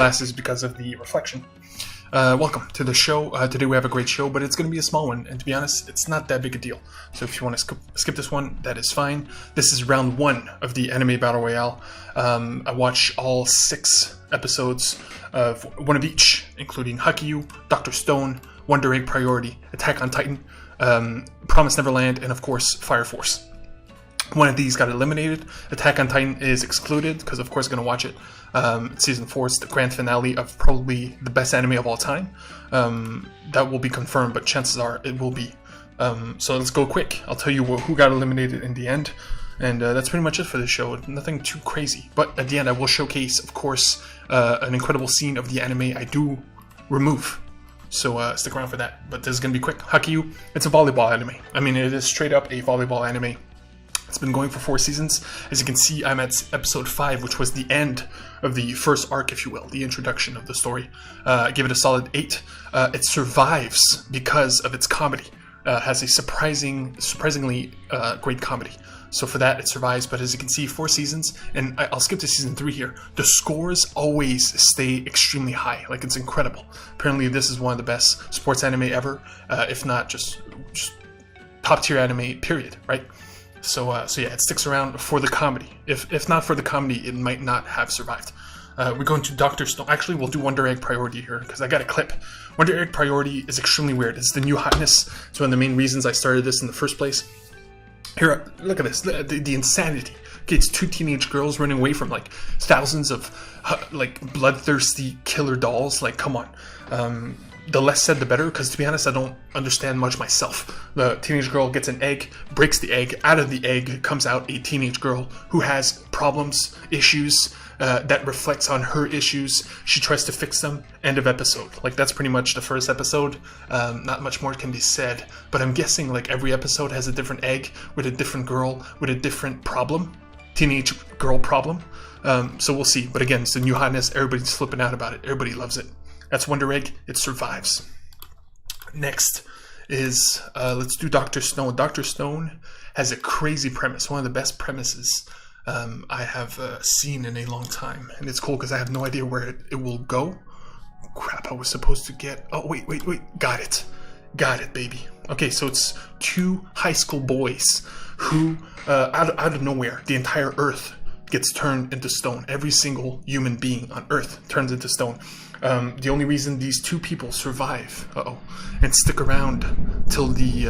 glasses because of the reflection. Welcome to the show. Today we have a great show, but it's going to be a small one, and to be honest, it's not that big a deal. So if you want to skip this one, that is fine. This is round 1 of the anime battle royale. I watched all 6 episodes of one of each, including Haikyu, Dr. Stone, Wonder Egg Priority, Attack on Titan, Promised Neverland, and of course Fire Force. One of these got eliminated. Attack on Titan is excluded because, of course, I'm going to watch it. Season 4 is the grand finale of probably the best anime of all time. That will be confirmed, but chances are it will be. So let's go quick. I'll tell you who got eliminated in the end. And that's pretty much it for this show. Nothing too crazy. But at the end, I will showcase, of course, an incredible scene of the anime I do remove. So stick around for that. But this is going to be quick. Haikyu, it's a volleyball anime. I mean, it is straight up a volleyball anime. It's been going for 4 seasons. As you can see, I'm at episode 5, which was the end of the first arc, if you will, the introduction of the story. I give it a solid 8. It survives because of its comedy. Has a surprisingly great comedy. So for that, it survives. But as you can see, 4 seasons, and I'll skip to season 3 here. The scores always stay extremely high. Like, it's incredible. Apparently, this is one of the best sports anime ever, if not just top tier anime, period, right? So yeah, it sticks around for the comedy. If not for the comedy, it might not have survived. We're going to Dr. Stone. Actually, we'll do Wonder Egg Priority here, because I got a clip. Wonder Egg Priority is extremely weird. It's the new hotness. It's one of the main reasons I started this in the first place. Here, look at this. The insanity. Okay, it's 2 teenage girls running away from, like, thousands of, like, bloodthirsty killer dolls. Like, come on. The less said, the better, because to be honest, I don't understand much myself. The teenage girl gets an egg, breaks the egg. Out of the egg comes out a teenage girl who has problems, issues, that reflects on her issues. She tries to fix them. End of episode. Like, that's pretty much the first episode. Not much more can be said, but I'm guessing, like, every episode has a different egg with a different girl with a different problem. Teenage girl problem. So we'll see. But again, it's the new hotness. Everybody's flipping out about it. Everybody loves it. That's Wonder Egg. It survives. Next is, let's do Dr. Stone. Dr. Stone has a crazy premise. One of the best premises I have seen in a long time. And it's cool because I have no idea where it will go. Crap, I was supposed to get... Oh, wait. Got it. Got it, baby. Okay, so it's 2 high school boys who, out of nowhere, the entire Earth gets turned into stone. Every single human being on Earth turns into stone. The only reason these 2 people survive, and stick around till they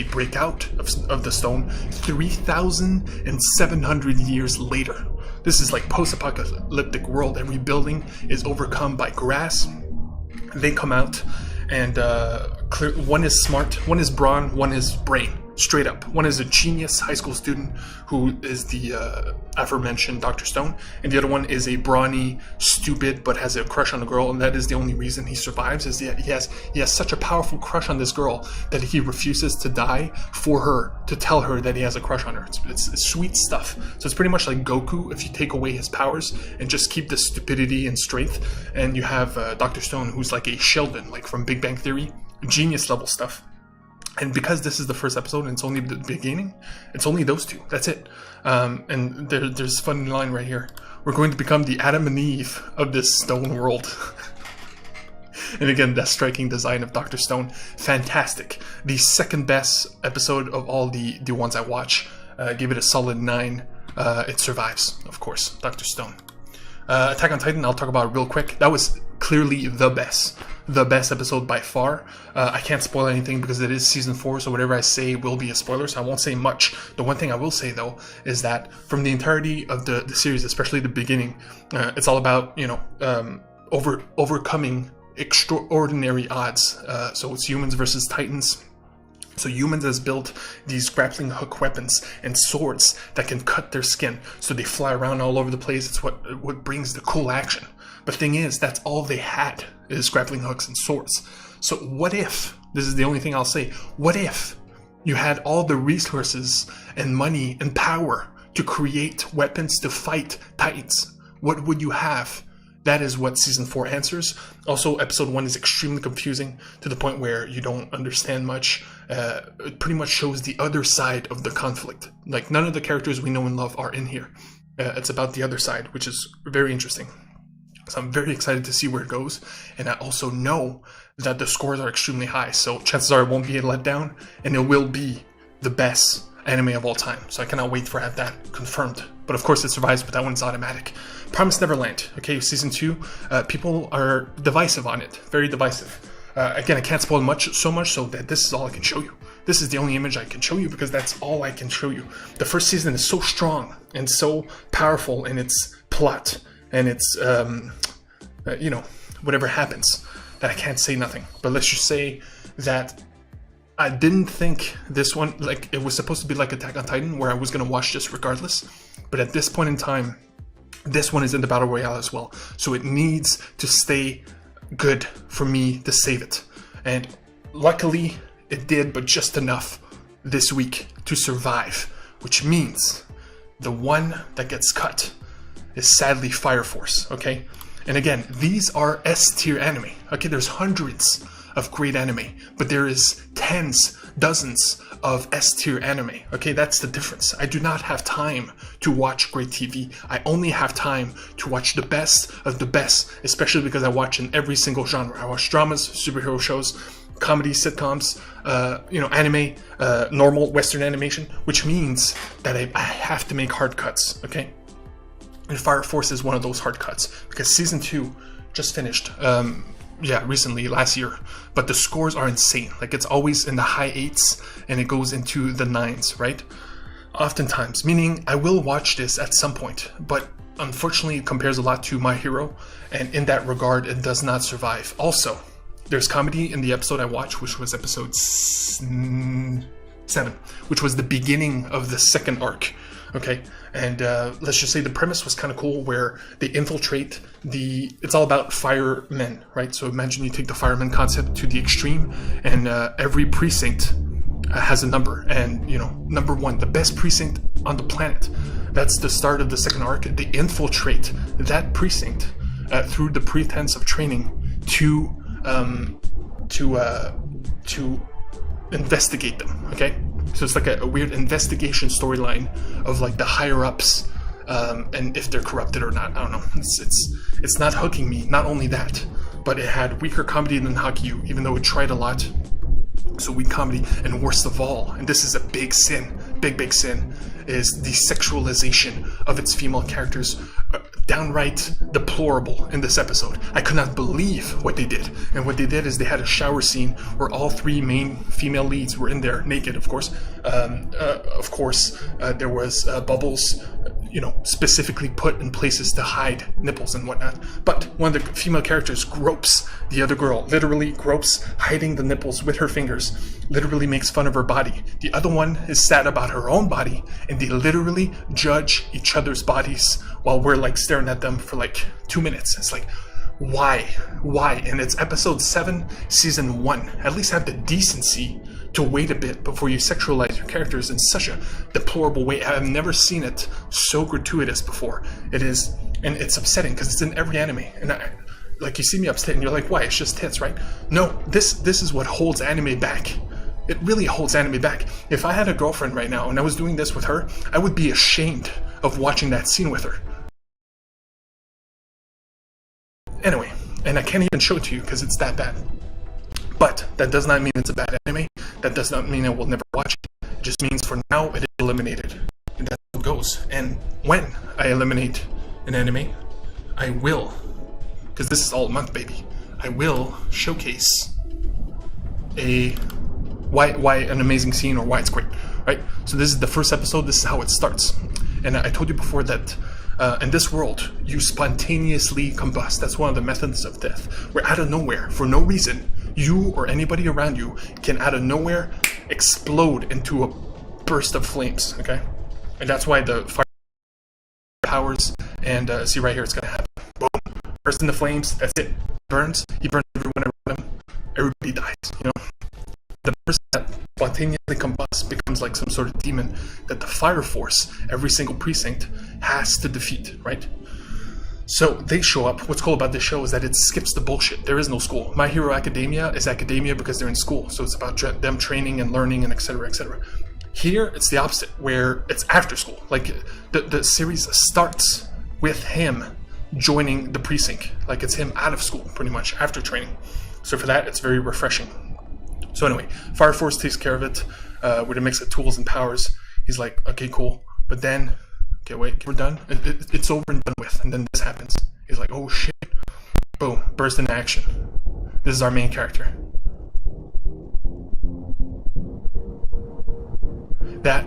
break out of the stone, 3,700 years later. This is like post-apocalyptic world. Every building is overcome by grass. They come out, and one is smart, one is brawn, one is brain. Straight up. One is a genius high school student who is the aforementioned Dr. Stone, and the other one is a brawny, stupid, but has a crush on a girl, and that is the only reason he survives, is he has such a powerful crush on this girl that he refuses to die for her, to tell her that he has a crush on her. It's sweet stuff. So it's pretty much like Goku if you take away his powers and just keep the stupidity and strength, and you have Dr. Stone, who's like a Sheldon, like from Big Bang Theory. Genius level stuff. And because this is the first episode and it's only the beginning, it's only those 2. That's it. And there's a funny line right here. We're going to become the Adam and Eve of this stone world. And again, that striking design of Dr. Stone. Fantastic. The second best episode of all the ones I watch. Give it a solid 9. It survives, of course. Dr. Stone. Attack on Titan, I'll talk about it real quick. That was clearly the best episode by far. I can't spoil anything because it is season 4, so whatever I say will be a spoiler, so I won't say much. The one thing I will say, though, is that from the entirety of the series, especially the beginning, it's all about, overcoming extraordinary odds. So it's humans versus titans. So humans has built these grappling hook weapons and swords that can cut their skin, so they fly around all over the place. It's what brings the cool action. But the thing is, that's all they had, is grappling hooks and swords. So what if, this is the only thing I'll say, what if you had all the resources and money and power to create weapons to fight titans? What would you have? That is what season 4 answers. Also, episode 1 is extremely confusing to the point where you don't understand much. It pretty much shows the other side of the conflict. Like, none of the characters we know and love are in here. It's about the other side, which is very interesting. So I'm very excited to see where it goes, and I also know that the scores are extremely high, so chances are it won't be a letdown, and it will be the best anime of all time. So I cannot wait for have that confirmed. But of course it survives, but that one's automatic. Promised Neverland, okay, season 2. People are divisive on it, very divisive. Again, I can't spoil so much so that this is all I can show you. This is the only image I can show you because that's all I can show you. The first season is so strong and so powerful in its plot and its, whatever happens, that I can't say nothing. But let's just say that I didn't think this one, like, it was supposed to be like Attack on Titan, where I was going to watch this regardless. But at this point in time, this one is in the Battle Royale as well. So it needs to stay good for me to save it. And luckily, it did, but just enough this week to survive. Which means the one that gets cut is sadly Fire Force, okay? And again, these are S-tier anime. Okay, there's hundreds of great anime, but there is tens, dozens of S-tier anime. Okay, that's the difference. I do not have time to watch great TV. I only have time to watch the best of the best, especially because I watch in every single genre. I watch dramas, superhero shows, comedy, sitcoms, anime, normal Western animation, which means that I have to make hard cuts, okay? And Fire Force is one of those hard cuts, because season 2 just finished, recently, last year, but the scores are insane. Like, it's always in the high 8s, and it goes into the 9s, right? Oftentimes, meaning I will watch this at some point, but unfortunately it compares a lot to My Hero, and in that regard, it does not survive. Also, there's comedy in the episode I watched, which was episode 7, which was the beginning of the second arc. Okay, and let's just say the premise was kind of cool, where they infiltrate it's all about firemen, right? So imagine you take the fireman concept to the extreme, and every precinct has a number, and number 1, the best precinct on the planet. That's the start of the second arc. They infiltrate that precinct through the pretense of training to investigate them. Okay. So it's like a weird investigation storyline of like the higher ups, and if they're corrupted or not. I don't know. It's not hooking me. Not only that, but it had weaker comedy than Haikyu, even though it tried a lot. So weak comedy, and worst of all, and this is a big sin, big sin, is the sexualization of its female characters. Downright deplorable in this episode. I could not believe what they did. And what they did is they had a shower scene where all 3 main female leads were in there, naked, of course. There was bubbles, specifically put in places to hide nipples and whatnot. But one of the female characters gropes the other girl, literally gropes, hiding the nipples with her fingers, literally makes fun of her body. The other one is sad about her own body, and they literally judge each other's bodies while we're like staring at them for like 2 minutes. It's like, why? And it's episode 7, season 1. At least have the decency to wait a bit before you sexualize your characters in such a deplorable way. I've never seen it so gratuitous before. It is, and it's upsetting because it's in every anime. And you see me upset and you're like, why? It's just tits, right? No, this is what holds anime back. It really holds anime back. If I had a girlfriend right now and I was doing this with her, I would be ashamed of watching that scene with her. Anyway, and I can't even show it to you because it's that bad. But that does not mean it's a bad anime. That does not mean I will never watch it. It just means for now it is eliminated. And that's how it goes. And when I eliminate an anime, I will, because this is all month, baby, I will showcase why an amazing scene or why it's great, right? So this is the first episode. This is how it starts. And I told you before that in this world, you spontaneously combust. That's one of the methods of death, where out of nowhere, for no reason, you or anybody around you can out of nowhere explode into a burst of flames, okay? And that's why the fire powers, and see right here, it's gonna happen. Boom, burst into flames, that's it. He burns everyone around him, everybody dies, The person that spontaneously combusts becomes like some sort of demon that the fire force, every single precinct, has to defeat, right? So they show up. What's cool about this show is that it skips the bullshit. There is no school. My Hero Academia is academia because they're in school. So it's about them training and learning and etc. etc. Here, it's the opposite, where it's after school. Like, the series starts with him joining the precinct. Like, it's him out of school, pretty much, after training. So for that, it's very refreshing. So anyway, Fire Force takes care of it with a mix of tools and powers. He's like, okay, cool. But then, okay, wait, we're done? It's over and done with. And then this happens. He's like, oh shit. Boom, burst into action. This is our main character. That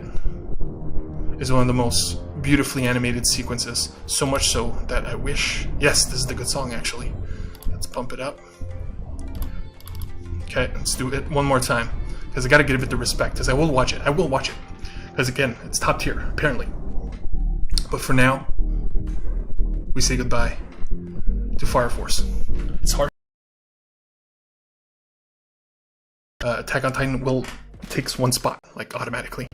is one of the most beautifully animated sequences. So much so that I wish... Yes, this is the good song, actually. Let's pump it up. Okay, let's do it one more time. Because I gotta give it the respect. Because I will watch it. Because again, it's top tier, apparently. But for now, we say goodbye to Fire Force. It's hard. Attack on Titan takes one spot, like, automatically.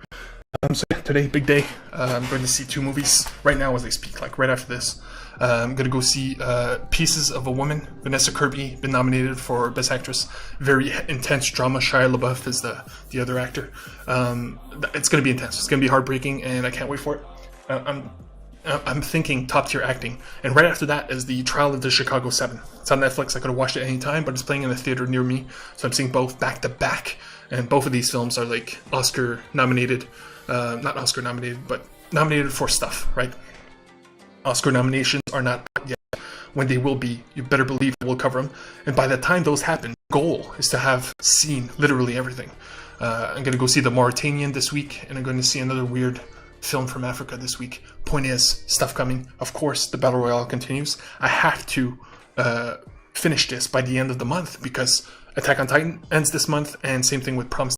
So yeah, today, big day. I'm going to see 2 movies right now as I speak, like right after this. I'm going to go see Pieces of a Woman. Vanessa Kirby, been nominated for Best Actress. Very intense drama. Shia LaBeouf is the other actor. It's going to be intense. It's going to be heartbreaking, and I can't wait for it. I'm thinking top tier acting. And right after that is the Trial of the Chicago 7. It's on Netflix. I could have watched it any time, but it's playing in a theater near me. So I'm seeing both back to back. And both of these films are like Oscar nominated. Not Oscar nominated, but nominated for stuff, right? Oscar nominations are not yet. When they will be, you better believe we'll cover them. And by the time those happen, the goal is to have seen literally everything. I'm going to go see The Mauritanian this week, and I'm going to see another weird film from Africa this week. Point is, stuff coming. Of course, the Battle Royale continues. I have to finish this by the end of the month because Attack on Titan ends this month, and same thing with Promised